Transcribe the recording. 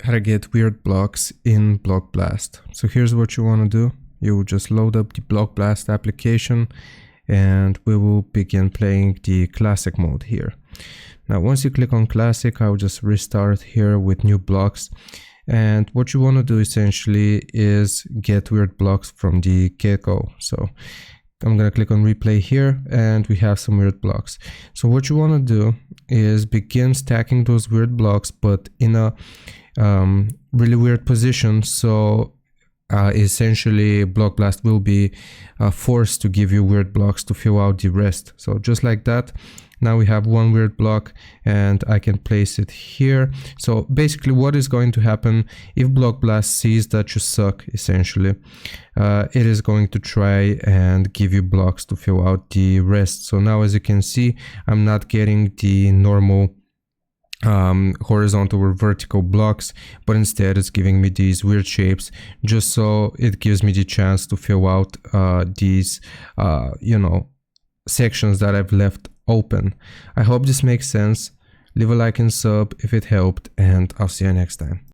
how to get weird blocks in Block Blast. So here's what you want to do. You will just load up the Block Blast application and we will begin playing the classic mode here. Now once you click on classic, I will just restart here with new blocks, and what you want to do essentially is get weird blocks from the get-go. So I'm going to click on replay here and we have some weird blocks. So what you want to do is begin stacking those weird blocks, but in a really weird position. So essentially Block Blast will be forced to give you weird blocks to fill out the rest. So just like that, now we have one weird block and I can place it here. So basically what is going to happen if Block Blast sees that you suck, essentially, it is going to try and give you blocks to fill out the rest. So now as you can see, I'm not getting the normal horizontal or vertical blocks, but instead it's giving me these weird shapes, just so it gives me the chance to fill out these sections that I've left open. I hope this makes sense. Leave a like and sub if it helped, and I'll see you next time.